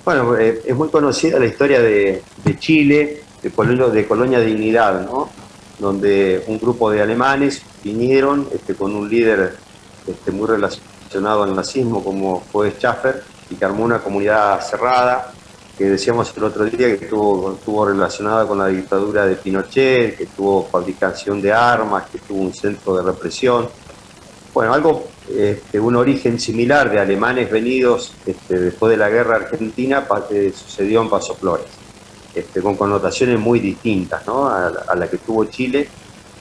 Bueno, es muy conocida la historia de Chile, de Colonia Dignidad, ¿no? Donde un grupo de alemanes vinieron con un líder muy relacionado al nazismo como fue Schaffer, y que armó una comunidad cerrada, que decíamos el otro día que estuvo relacionada con la dictadura de Pinochet, que tuvo fabricación de armas, que tuvo un centro de represión. Bueno, un origen similar de alemanes venidos después de la guerra argentina sucedió en Paso Flores, con connotaciones muy distintas, ¿no? a la que tuvo Chile,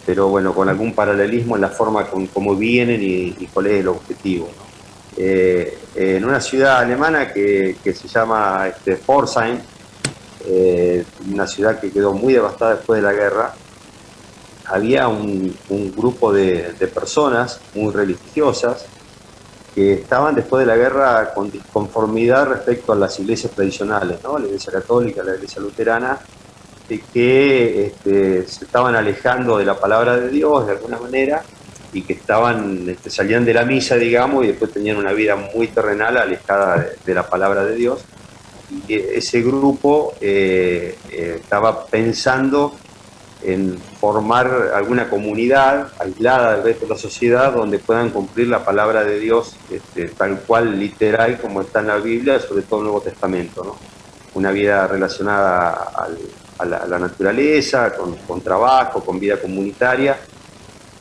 pero bueno, con algún paralelismo en la forma como vienen y cuál es el objetivo, ¿no? En una ciudad alemana que se llama Pforzheim, una ciudad que quedó muy devastada después de la guerra, había un grupo de personas muy religiosas que estaban después de la guerra con disconformidad respecto a las iglesias tradicionales, ¿no? La iglesia católica, la iglesia luterana, que se estaban alejando de la palabra de Dios de alguna manera, y que salían de la misa, digamos, y después tenían una vida muy terrenal, alejada de la palabra de Dios. Y ese grupo estaba pensando en formar alguna comunidad aislada del resto de la sociedad donde puedan cumplir la palabra de Dios tal cual, literal, como está en la Biblia, sobre todo en el Nuevo Testamento, ¿no? Una vida relacionada a la naturaleza, con trabajo, con vida comunitaria,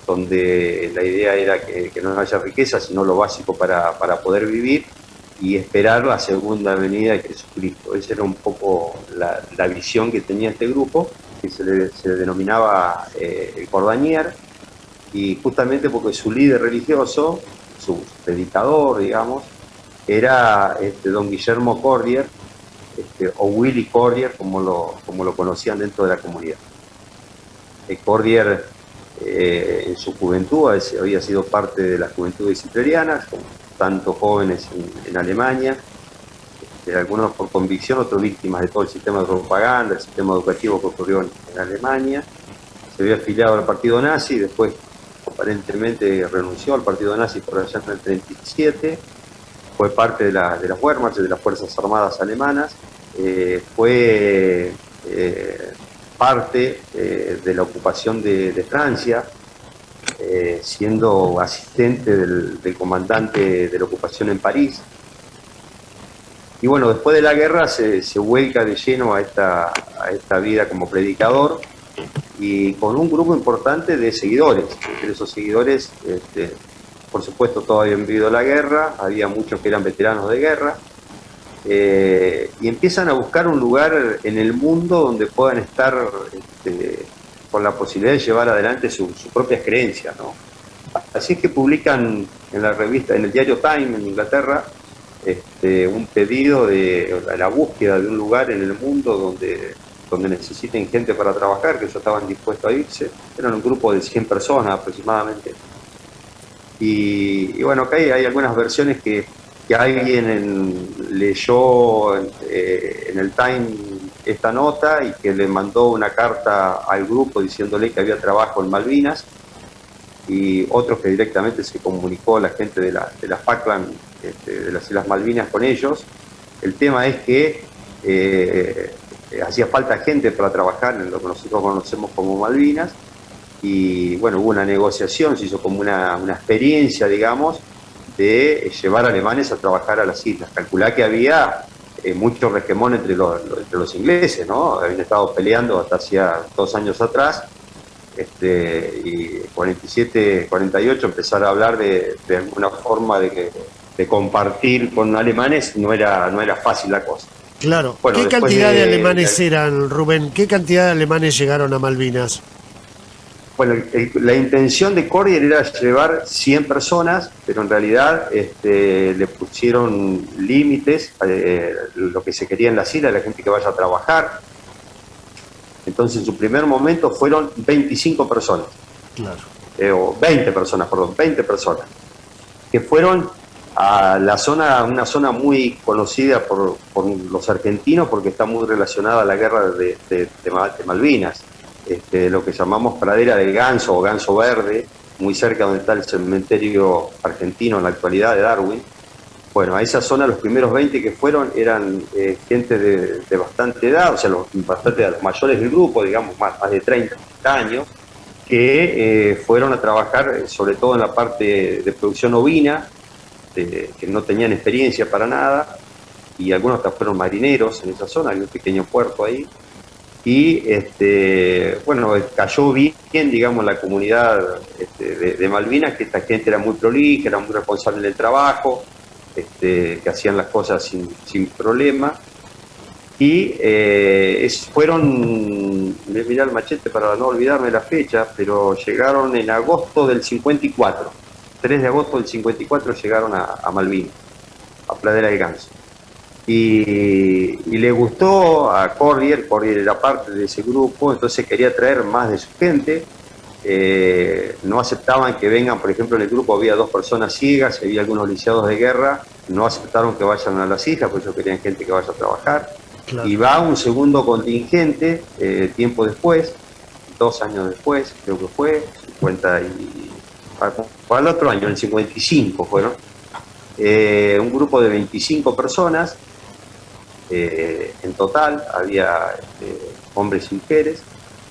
donde la idea era que no haya riqueza, sino lo básico para poder vivir y esperar la segunda venida de Jesucristo. Esa era un poco la visión que tenía este grupo, que se denominaba el Cordanier, y justamente porque su líder religioso, su predicador, digamos, era don Guillermo Cordier, o Willy Cordier, como lo conocían dentro de la comunidad. Cordier en su juventud había sido parte de las juventudes hitlerianas, con tantos jóvenes en Alemania, algunos por convicción, otros víctimas de todo el sistema de propaganda, el sistema educativo que ocurrió en Alemania. Se había afiliado al partido nazi, después aparentemente renunció al partido nazi por allá en el 37, fue parte de las Wehrmacht, de las Fuerzas Armadas Alemanas, fue parte de la ocupación de Francia, siendo asistente del comandante de la ocupación en París. Y bueno, después de la guerra se vuelca de lleno a esta vida como predicador, y con un grupo importante de seguidores. Entre esos seguidores, por supuesto, todos habían vivido la guerra, había muchos que eran veteranos de guerra, y empiezan a buscar un lugar en el mundo donde puedan estar con la posibilidad de llevar adelante sus propias creencias, ¿no? Así es que publican en el diario Time en Inglaterra, un pedido de la búsqueda de un lugar en el mundo donde necesiten gente para trabajar, que ellos estaban dispuestos a irse. Eran un grupo de 100 personas aproximadamente. Y bueno, acá hay algunas versiones que alguien leyó en el Time esta nota y que le mandó una carta al grupo diciéndole que había trabajo en Malvinas, y otros que directamente se comunicó a la gente de las Falkland, de las Islas Malvinas, con ellos. El tema es que hacía falta gente para trabajar en lo que nosotros conocemos como Malvinas, y bueno, hubo una negociación, se hizo como una experiencia, digamos, de llevar alemanes a trabajar a las islas. Calculá que había mucho resquemón entre los ingleses, ¿no? Habían estado peleando hasta hacía 2 años atrás, y 47, 48 empezar a hablar de alguna forma de compartir con alemanes, no era fácil la cosa. Claro. Bueno, ¿Qué cantidad de alemanes eran, Rubén? ¿Qué cantidad de alemanes llegaron a Malvinas? Bueno, la intención de Cordier era llevar 100 personas, pero en realidad le pusieron límites a lo que se quería en las islas, la gente que vaya a trabajar. Entonces, en su primer momento fueron 25 personas. Claro. O 20 personas, perdón, 20 personas, que fueron a una zona muy conocida por los argentinos, porque está muy relacionada a la guerra de Malvinas. Lo que llamamos Pradera del Ganso o Ganso Verde, muy cerca donde está el cementerio argentino en la actualidad de Darwin. Bueno, a esa zona los primeros 20 que fueron eran gente de bastante edad, o sea, los mayores del grupo, digamos, más de 30 años, que fueron a trabajar sobre todo en la parte de producción ovina, que no tenían experiencia para nada, y algunos hasta fueron marineros en esa zona, hay un pequeño puerto ahí, y bueno, cayó bien, digamos, la comunidad de Malvinas, que esta gente era muy prolija, era muy responsable del trabajo, que hacían las cosas sin problema, y fueron, mirá el machete para no olvidarme la fecha, pero llegaron en agosto del 54, 3 de agosto del 54 llegaron a Malvinas, a Pradera del Ganso. Y le gustó a Cordier era parte de ese grupo, entonces quería traer más de su gente. No aceptaban que vengan, por ejemplo, en el grupo había 2 personas ciegas, había algunos lisiados de guerra, no aceptaron que vayan a las islas, porque ellos querían gente que vaya a trabajar. Claro. Y va un segundo contingente, tiempo después, 2 años después, creo que fue, 50 y... para el otro año, en el 55 fueron, un grupo de 25 personas, en total, había hombres y mujeres,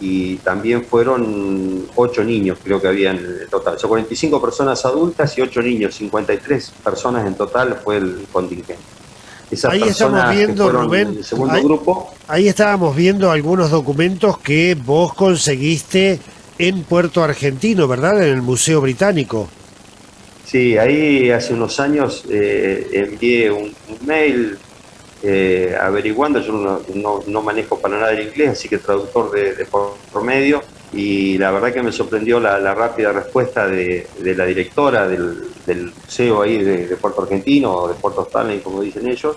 y también fueron 8 niños, creo que habían en total. O sea, 45 personas adultas y 8 niños, 53 personas en total fue el contingente. Esas ahí estamos viendo, Rubén, el segundo grupo. Ahí estábamos viendo algunos documentos que vos conseguiste en Puerto Argentino, ¿verdad? En el Museo Británico. Sí, ahí hace unos años envié un mail averiguando. Yo no manejo para nada el inglés, así que traductor de por medio, y la verdad que me sorprendió la rápida respuesta de la directora del museo ahí de Puerto Argentino, o de Puerto Stanley, como dicen ellos,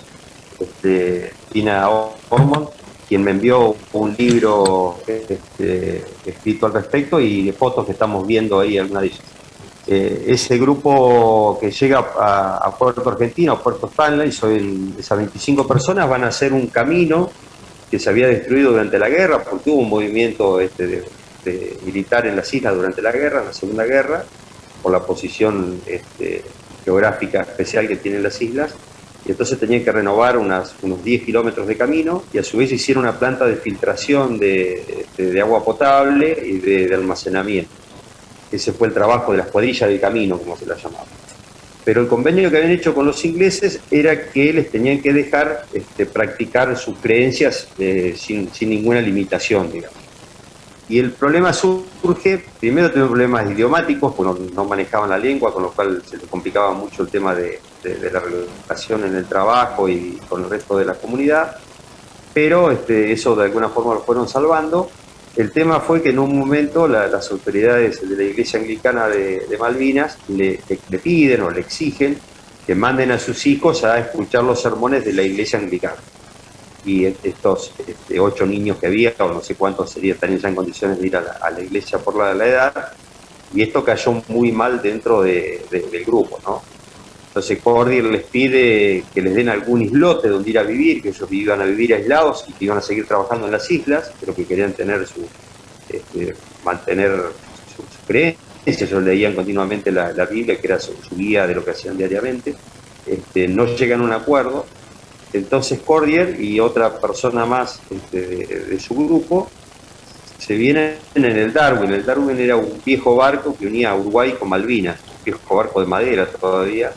Tina Ormond, quien me envió un libro escrito al respecto y de fotos que estamos viendo ahí, alguna de ellas. Ese grupo que llega a Puerto Argentino, a Puerto Stanley, esas 25 personas van a hacer un camino que se había destruido durante la guerra, porque hubo un movimiento militar en las islas durante la guerra, en la Segunda Guerra, por la posición geográfica especial que tienen las islas, y entonces tenían que renovar unos 10 kilómetros de camino, y a su vez hicieron una planta de filtración de agua potable y de almacenamiento. Ese fue el trabajo de la escuadrilla del camino, como se la llamaba. Pero el convenio que habían hecho con los ingleses era que les tenían que dejar practicar sus creencias sin ninguna limitación, digamos. Y el problema surge, primero tuvieron problemas idiomáticos, porque no manejaban la lengua, con lo cual se les complicaba mucho el tema de la relación en el trabajo y con el resto de la comunidad, pero eso de alguna forma lo fueron salvando. El tema fue que en un momento las autoridades de la Iglesia Anglicana de Malvinas le piden o le exigen que manden a sus hijos a escuchar los sermones de la Iglesia Anglicana. Y estos 8 niños que había, o no sé cuántos serían, estarían ya en condiciones de ir a la iglesia por la edad, y esto cayó muy mal dentro del grupo, ¿no? Entonces Cordier les pide que les den algún islote donde ir a vivir, que ellos iban a vivir aislados y que iban a seguir trabajando en las islas, pero que querían tener mantener sus creencias. Ellos leían continuamente la Biblia, que era su guía de lo que hacían diariamente. No llegan a un acuerdo. Entonces Cordier y otra persona más de su grupo se vienen en el Darwin. El Darwin era un viejo barco que unía a Uruguay con Malvinas, un viejo barco de madera todavía,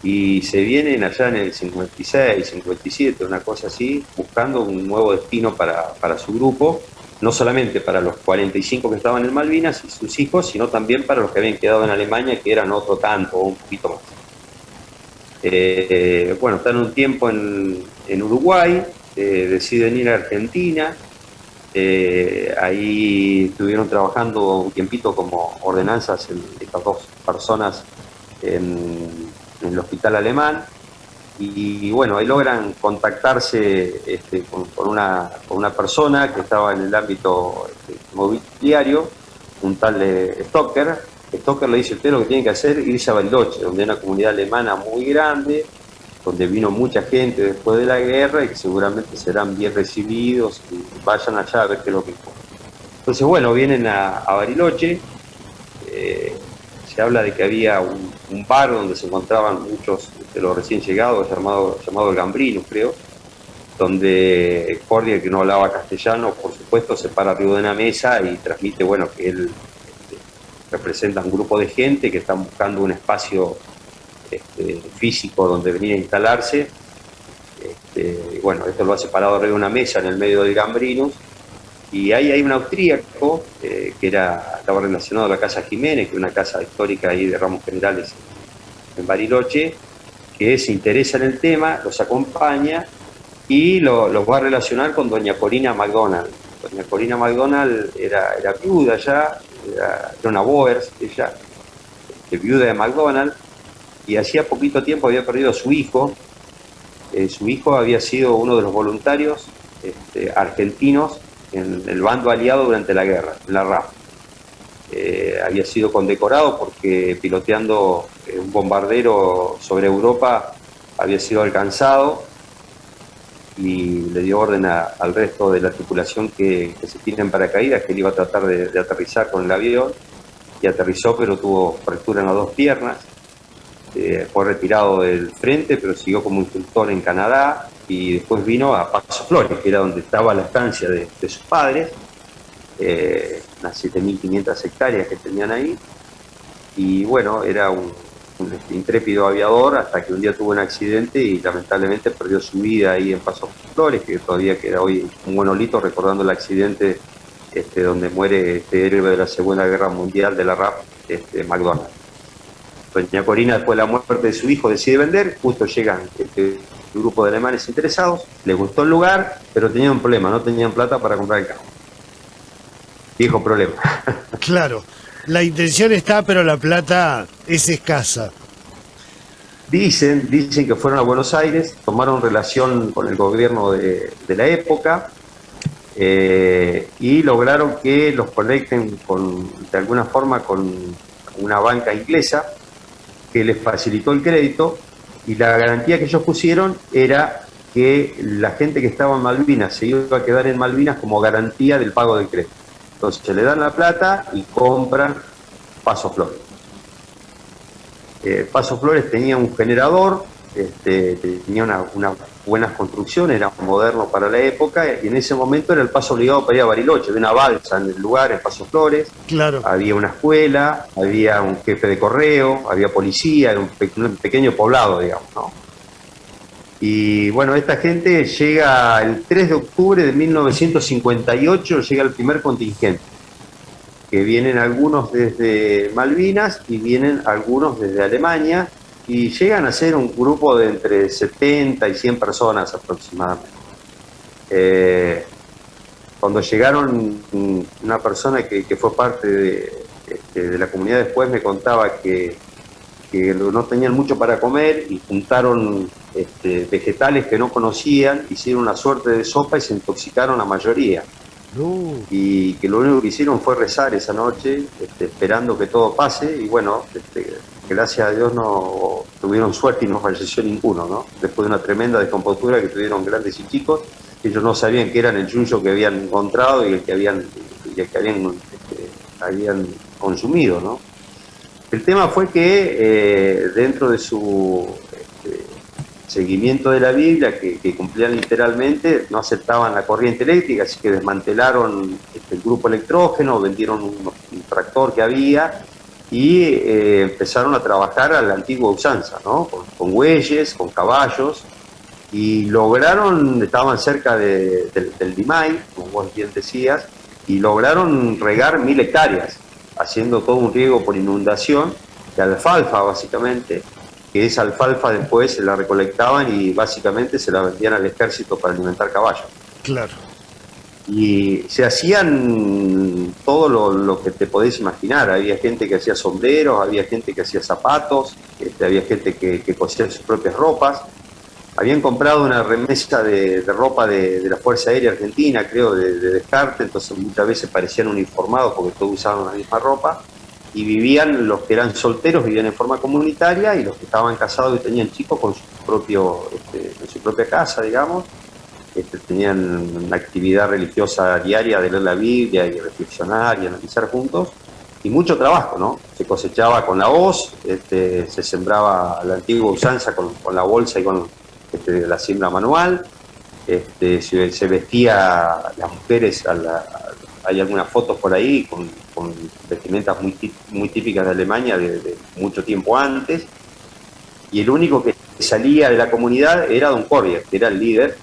y se vienen allá en el 56, 57, una cosa así, buscando un nuevo destino para su grupo, no solamente para los 45 que estaban en Malvinas y sus hijos, sino también para los que habían quedado en Alemania, que eran otro tanto, o un poquito más. Bueno, están un tiempo en Uruguay, deciden ir a Argentina, ahí estuvieron trabajando un tiempito como ordenanzas estas 2 personas en el hospital alemán, y bueno, ahí logran contactarse con una persona que estaba en el ámbito mobiliario, un tal Stocker. Stocker le dice: usted lo que tiene que hacer es irse a Bariloche, donde hay una comunidad alemana muy grande, donde vino mucha gente después de la guerra y que seguramente serán bien recibidos, y vayan allá a ver qué es lo que importa. Entonces, bueno, vienen a Bariloche. Se habla de que había un bar donde se encontraban muchos de los recién llegados, llamado El Gambrino, creo, donde Cordia, que no hablaba castellano, por supuesto, se para arriba de una mesa y transmite, bueno, que él representa un grupo de gente que están buscando un espacio físico donde venir a instalarse. Bueno, esto lo hace parado arriba de una mesa en el medio del Gambrinus, y ahí hay un austríaco que estaba relacionado a la Casa Jiménez, que es una casa histórica ahí de ramos generales en Bariloche, que se interesa en el tema, los acompaña y los va a relacionar con doña Corina McDonald. Doña Corina McDonald era viuda ya, era una Boers, ella, viuda de McDonald, y hacía poquito tiempo había perdido a su hijo. Su hijo había sido uno de los voluntarios argentinos en el bando aliado durante la guerra, en la RAF. Había sido condecorado porque piloteando un bombardero sobre Europa había sido alcanzado, y le dio orden al resto de la tripulación que se tire en paracaídas, que él iba a tratar de aterrizar con el avión, y aterrizó, pero tuvo fractura en las dos piernas. Fue retirado del frente, pero siguió como instructor en Canadá, y después vino a Paso Flores, que era donde estaba la estancia de sus padres, unas 7.500 hectáreas que tenían ahí. Y bueno, era un intrépido aviador, hasta que un día tuvo un accidente y lamentablemente perdió su vida ahí en Paso Flores, que todavía queda hoy un monolito recordando el accidente donde muere este héroe de la Segunda Guerra Mundial de la RAF, McDonald. Doña Corina, después de la muerte de su hijo, decide vender. Justo llegan un grupo de alemanes interesados, les gustó el lugar, pero tenían un problema, no tenían plata para comprar el campo. Viejo problema. Claro, la intención está, pero la plata es escasa. Dicen que fueron a Buenos Aires, tomaron relación con el gobierno de la época, y lograron que los conecten de alguna forma con una banca inglesa que les facilitó el crédito, y la garantía que ellos pusieron era que la gente que estaba en Malvinas se iba a quedar en Malvinas como garantía del pago del crédito. Entonces se le dan la plata y compran Paso Flores. Paso Flores tenía un generador, tenía unas buenas construcciones, era moderno para la época, y en ese momento era el paso obligado para ir a Bariloche. Había una balsa en el lugar, en Paso Flores, claro. Había una escuela, había un jefe de correo, había policía, era un pequeño poblado, digamos, ¿no? Y bueno, esta gente llega el 3 de octubre de 1958, llega el primer contingente, que vienen algunos desde Malvinas y vienen algunos desde Alemania, y llegan a ser un grupo de entre 70 y 100 personas aproximadamente. Cuando llegaron, una persona que fue parte de la comunidad después me contaba que no tenían mucho para comer y juntaron vegetales que no conocían, hicieron una suerte de sopa y se intoxicaron la mayoría. Y que lo único que hicieron fue rezar esa noche, esperando que todo pase, y bueno, gracias a Dios no tuvieron suerte y no falleció ninguno, ¿no? Después de una tremenda descompostura que tuvieron grandes y chicos, ellos no sabían que eran el yunyo que habían encontrado y el que habían consumido, ¿no? El tema fue que dentro de su seguimiento de la Biblia, que cumplían literalmente, no aceptaban la corriente eléctrica, así que desmantelaron el grupo electrógeno, vendieron un tractor que había y empezaron a trabajar a la antigua usanza, ¿no? Con bueyes, con caballos, y lograron, estaban cerca del Limay, como vos bien decías, y lograron regar 1000 hectáreas, haciendo todo un riego por inundación de alfalfa básicamente, que esa alfalfa después se la recolectaban y básicamente se la vendían al ejército para alimentar caballos. Claro. Y se hacían todo lo que te podés imaginar. Había gente que hacía sombreros, había gente que hacía zapatos, había gente que cosía sus propias ropas. Habían comprado una remesa de ropa de la Fuerza Aérea Argentina, creo, de descarte, entonces muchas veces parecían uniformados porque todos usaban la misma ropa. Y vivían, los que eran solteros vivían en forma comunitaria, y los que estaban casados y tenían chicos con en su propia casa, digamos. Tenían una actividad religiosa diaria de leer la Biblia y reflexionar y analizar juntos. y mucho trabajo, ¿no? Se cosechaba con la hoz, se sembraba a la antigua usanza con la bolsa y con la siembra manual, se vestía las mujeres, hay algunas fotos por ahí con vestimentas muy típicas de Alemania de mucho tiempo antes, y el único que salía de la comunidad era Don Cordier, que era el líder,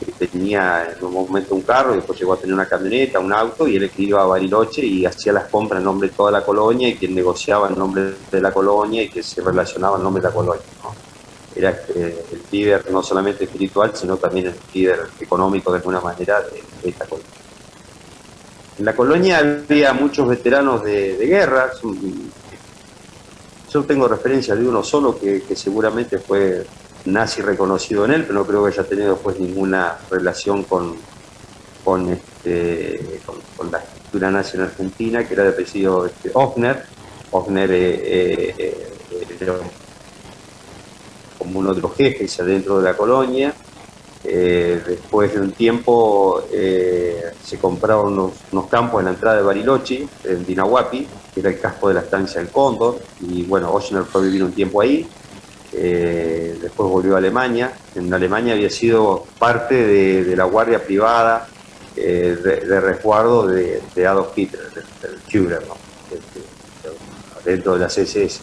que tenía en un momento un carro, y después llegó a tener una camioneta, un auto, y él que iba a Bariloche y hacía las compras en nombre de toda la colonia, y quien negociaba en nombre de la colonia, y que se relacionaba en nombre de la colonia, ¿no? Era el líder no solamente espiritual, sino también el líder económico de alguna manera de esta colonia. En la colonia había muchos veteranos de guerra. Yo tengo referencia de uno solo que seguramente fue nazi reconocido en él, pero no creo que haya tenido después ninguna relación con la estructura nazi en Argentina, que era de apellido Hoffner. Hoffner era como uno de los jefes adentro de la colonia. Después de un tiempo se compraron unos campos en la entrada de Bariloche, en Dinahuapi, que era el casco de la estancia del Cóndor, y bueno, Ochsner fue a vivir un tiempo ahí. Después volvió a Alemania. En Alemania había sido parte de la guardia privada de resguardo de Adolf Hitler, del Führer, ¿no? Dentro de las SS.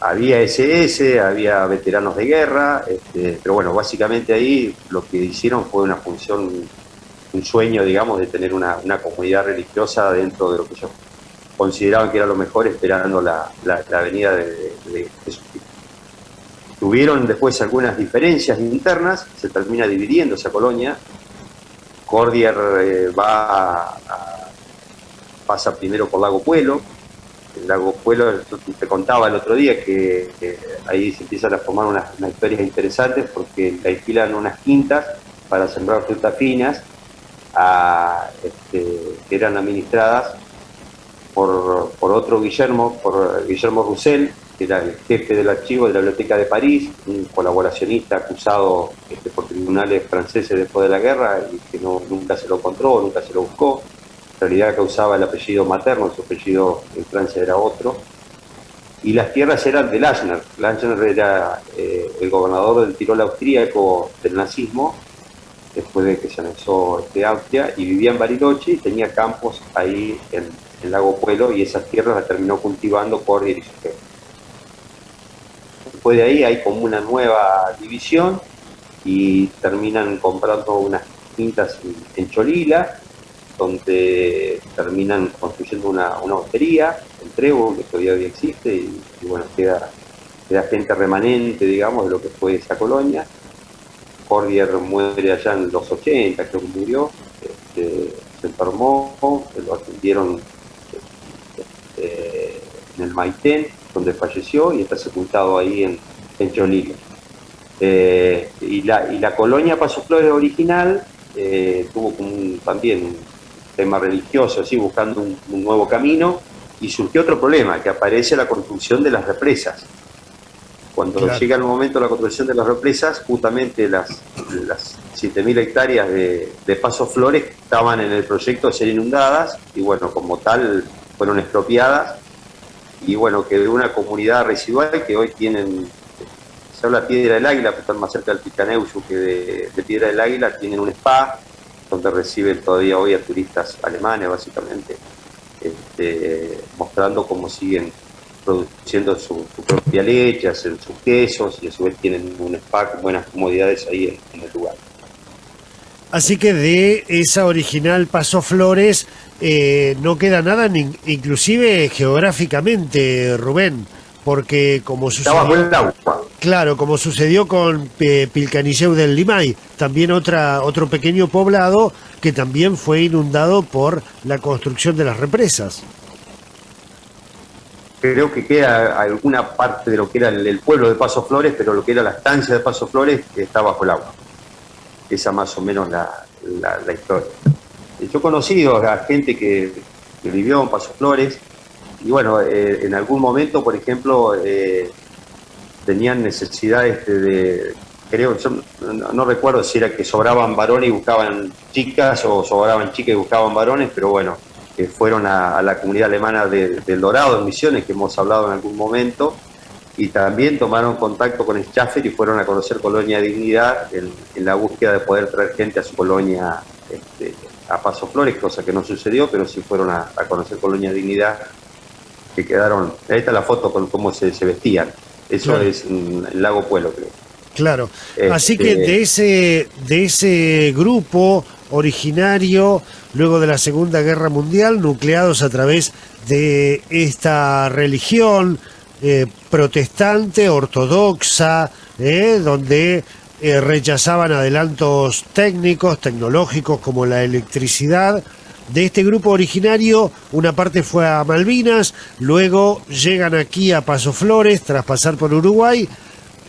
Había SS, había veteranos de guerra, pero bueno, básicamente ahí lo que hicieron fue una función, un sueño, digamos, de tener una comunidad religiosa dentro de lo que ellos consideraban que era lo mejor, esperando la venida de Jesucristo. Tuvieron después algunas diferencias internas, se termina dividiendo esa colonia. Cordier pasa primero por Lago Puelo. El Lago Puelo, te contaba el otro día que ahí se empiezan a formar unas historias interesantes, porque alquilan unas quintas para sembrar frutas finas que eran administradas por otro Guillermo, por Guillermo Roussel, que era el jefe del archivo de la Biblioteca de París, un colaboracionista acusado por tribunales franceses después de la guerra, y que nunca se lo encontró, nunca se lo buscó. En realidad causaba el apellido materno, su apellido en Francia era otro. Y las tierras eran de Lachner. Lachner era el gobernador del Tirol austríaco del nazismo, después de que se anexó Austria, y vivía en Bariloche y tenía campos ahí en el Lago Puelo, y esas tierras las terminó cultivando Cordier y su jefe. Después de ahí hay como una nueva división y terminan comprando unas quintas en Cholila, donde terminan construyendo una hostería, el Trébol, que todavía existe, y bueno, queda gente remanente, digamos, de lo que fue esa colonia. Cordier muere allá en los 80, creo que murió, se enfermó, lo atendieron en el Maitén, donde falleció, y está sepultado ahí en Cholila. Y la colonia Paso Flores original tuvo también un tema religioso, así, buscando un nuevo camino, y surgió otro problema, que aparece la construcción de las represas. Cuando llega el momento de la construcción de las represas, justamente las 7.000 hectáreas de Paso Flores estaban en el proyecto de ser inundadas, y bueno, como tal fueron expropiadas, y bueno, quedó una comunidad residual que hoy tienen, se habla Piedra del Águila, pero están más cerca del Picaneusu que de Piedra del Águila, tienen un spa donde reciben todavía hoy a turistas alemanes, básicamente, mostrando cómo siguen produciendo su propia leche, hacen sus quesos, y a su vez tienen un spa con buenas comodidades ahí en el lugar. Así que de esa original Paso Flores no queda nada, inclusive geográficamente, Rubén, porque como sucedió, claro, como sucedió con Pilcanilleu del Limay, también otro pequeño poblado que también fue inundado por la construcción de las represas. Creo que queda alguna parte de lo que era el pueblo de Paso Flores, pero lo que era la estancia de Paso Flores está bajo el agua. Esa más o menos la historia. Yo he conocido a gente que vivió en Paso Flores, y bueno, en algún momento, por ejemplo, tenían necesidades creo, yo no recuerdo si era que sobraban varones y buscaban chicas, o sobraban chicas y buscaban varones, pero bueno, que fueron a la comunidad alemana del Dorado, en Misiones, que hemos hablado en algún momento, y también tomaron contacto con Schaffer y fueron a conocer Colonia Dignidad en la búsqueda de poder traer gente a su colonia, a Paso Flores, cosa que no sucedió, pero sí fueron a conocer Colonia Dignidad, que quedaron. Ahí está la foto con cómo se vestían. Eso claro. Es el Lago Puelo, creo. Claro. Así que de ese grupo originario, luego de la Segunda Guerra Mundial, nucleados a través de esta religión protestante, ortodoxa, donde rechazaban adelantos técnicos, tecnológicos como la electricidad. De este grupo originario, una parte fue a Malvinas, luego llegan aquí a Paso Flores tras pasar por Uruguay.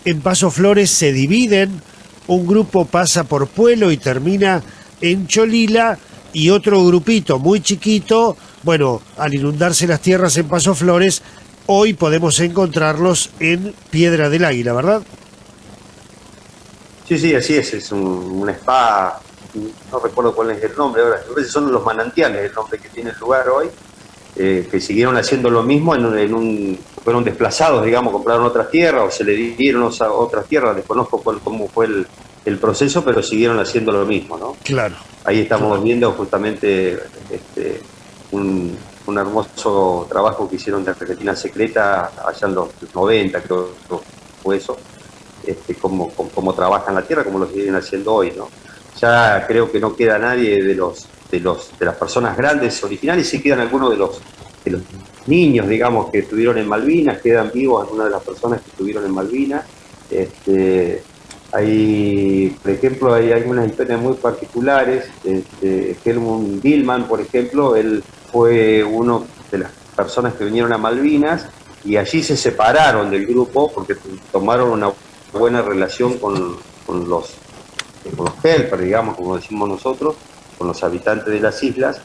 En Paso Flores se dividen, un grupo pasa por Puelo y termina en Cholila, y otro grupito muy chiquito, bueno, al inundarse las tierras en Paso Flores, hoy podemos encontrarlos en Piedra del Águila, ¿verdad? Sí, así es un spa, no recuerdo cuál es el nombre ahora, a veces son los manantiales el nombre que tiene el lugar hoy, que siguieron haciendo lo mismo, fueron desplazados, digamos, compraron otras tierras o se le dieron otras tierras, desconozco cómo fue el proceso, pero siguieron haciendo lo mismo, ¿no? Claro. Ahí estamos viendo justamente un hermoso trabajo que hicieron de Argentina Secreta allá en los 90, creo que fue eso, cómo trabajan la tierra, como lo siguen haciendo hoy, ¿no? Ya creo que no queda nadie de las personas grandes originales, sí quedan algunos de los niños, digamos, que estuvieron en Malvinas, quedan vivos algunas de las personas que estuvieron en Malvinas. Por ejemplo, hay algunas historias muy particulares. Helmut Gilman, por ejemplo, él fue uno de las personas que vinieron a Malvinas y allí se separaron del grupo porque tomaron una buena relación con los helpers, digamos, como decimos nosotros, con los habitantes de las islas.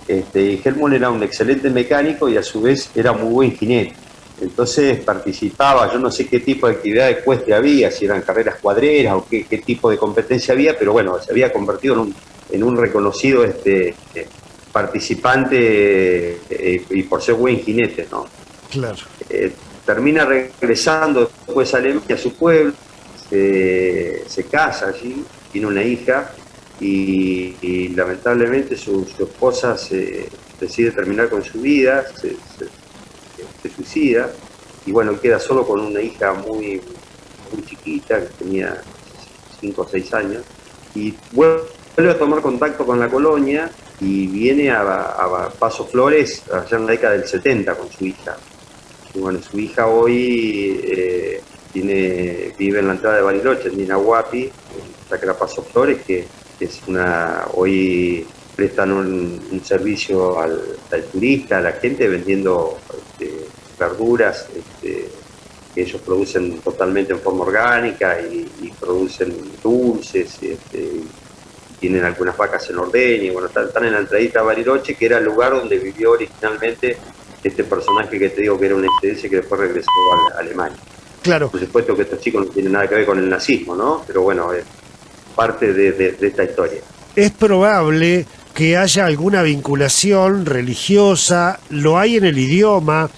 Helmut era un excelente mecánico y a su vez era muy buen jinete. Entonces participaba, yo no sé qué tipo de actividad de ecuestre había, si eran carreras cuadreras o qué tipo de competencia había, pero bueno, se había convertido en un reconocido participante y por ser buen jinete, ¿no? Claro. Termina regresando después a Alemania, a su pueblo, se casa allí, tiene una hija y lamentablemente su esposa decide terminar con su vida, se suicida, y bueno, queda solo con una hija muy chiquita, que tenía 5 o 6 años, y vuelve a tomar contacto con la colonia y viene a Paso Flores allá en la década del 70 con su hija. Y bueno, su hija hoy vive en la entrada de Bariloche, en Dinahuapi, en Chacra Paso Flores, que es hoy prestan un servicio al turista, a la gente, vendiendo verduras que ellos producen totalmente en forma orgánica y producen dulces, tienen algunas vacas en ordeña, y bueno, están en la entradita de Bariloche, que era el lugar donde vivió originalmente este personaje que te digo que era un excedense que después regresó a Alemania. Claro. Por supuesto que estos chicos no tienen nada que ver con el nazismo, ¿no? Pero bueno, es parte de esta historia. Es probable que haya alguna vinculación religiosa, lo hay en el idioma,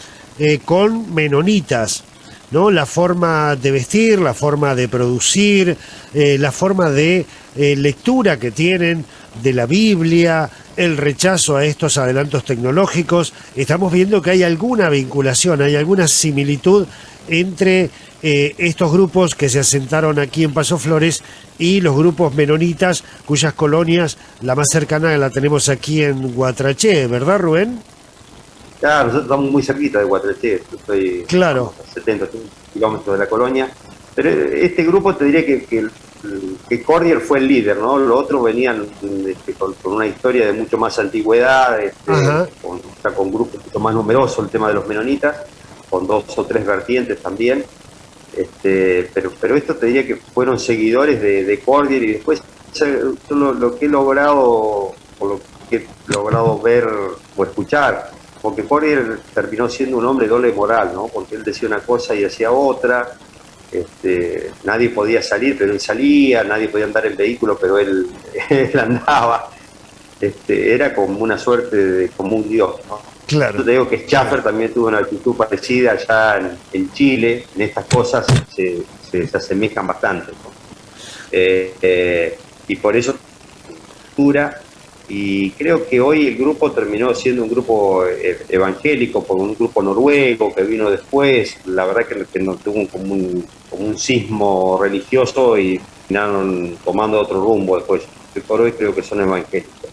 con menonitas, ¿no? La forma de vestir, la forma de producir, la forma de lectura que tienen de la Biblia, el rechazo a estos adelantos tecnológicos. Estamos viendo que hay alguna vinculación, hay alguna similitud entre estos grupos que se asentaron aquí en Paso Flores y los grupos menonitas, cuyas colonias, la más cercana la tenemos aquí en Guatraché, ¿verdad, Rubén? Claro, nosotros estamos muy cerquita de Guatraché, estoy a 70 kilómetros de la colonia, pero este grupo te diré que Cordier fue el líder, ¿no? Los otros venían con una historia de mucho más antigüedad, con grupos mucho más numerosos, el tema de los menonitas, con 2 o 3 vertientes también, pero esto te diría que fueron seguidores de Cordier, y después yo lo que he logrado, o lo que he logrado ver o escuchar, porque Cordier terminó siendo un hombre doble moral, ¿no? Porque él decía una cosa y hacía otra. Nadie podía salir, pero él salía, nadie podía andar en vehículo, pero él andaba. era como una suerte de como un dios, ¿no? Claro. Yo te digo que Schaffer también tuvo una actitud parecida allá en Chile. En estas cosas se asemejan bastante, ¿no? Y por eso dura. Y creo que hoy el grupo terminó siendo un grupo evangélico, por un grupo noruego que vino después. La verdad que no tuvo como un sismo religioso y terminaron tomando otro rumbo después. Hoy por hoy creo que son evangélicos.